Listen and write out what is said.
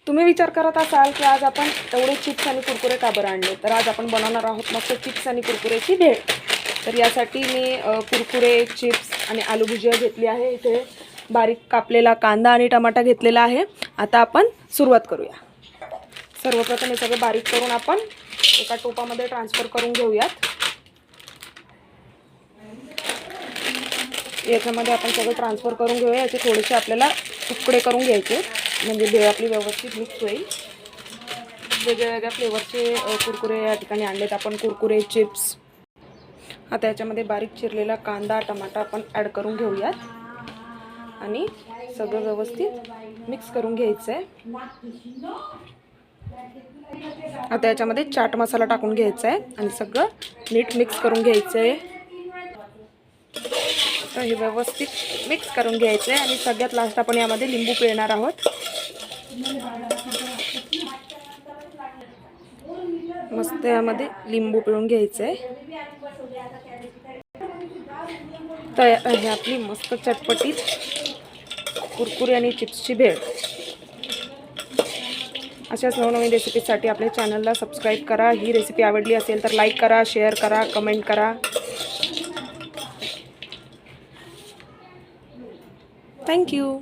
तुम्ही विचार करत असाल की आज आपण एवढे चिप्स आणि कुरकुरे का बरं आणले, तर आज आपण बनवणार आहोत मस्त चिप्स आणि कुरकुरेची भेळ। तर यासाठी मी कुरकुरे, चिप्स आणि आलू भुजिया घेतली आहे। इथे बारीक कापलेला कांदा आणि टमाटा घेतलेला आहे। आता आपण सुरुवात करूया। सर्वप्रथम हे सगळं बारीक करून आपण एका टोपामध्ये ट्रान्सफर करून घेऊयात। याच्यामध्ये आपण सगळं ट्रान्सफर करून घेऊया। याचे थोडेसे आपल्याला तुकडे करून घ्यायचे, म्हणजे भेळ आपली व्यवस्थित मिक्स होईल। वेगवेगळ्या फ्लेवरचे कुरकुरे या ठिकाणी आणलेत आपण, कुरकुरे, चिप्स। आता याच्यामध्ये बारीक चिरलेला कांदा, टमाटा आपण ॲड करून घेऊयात आणि सगळं व्यवस्थित मिक्स करून घ्यायचं आहे। आता याच्यामध्ये चाट मसाला टाकून घ्यायचा आहे आणि सगळं नीट मिक्स करून घ्यायचं आहे। तर हे व्यवस्थित मिक्स करून घ्यायचं आहे आणि सगळ्यात लास्ट आपण यामध्ये लिंबू पिळणार आहोत। मस्त यामध्ये लिंबू पिळून घ्यायचं आहे। तयार आहे आपली मस्त चटपटीत कुरकुरे आणि चिप्सची भेळ। अशाच नवनवीन रेसिपीसाठी आपल्या चॅनलला सबस्क्राईब करा। ही रेसिपी आवडली असेल तर लाईक करा, शेअर करा, कमेंट करा। थँक्यू।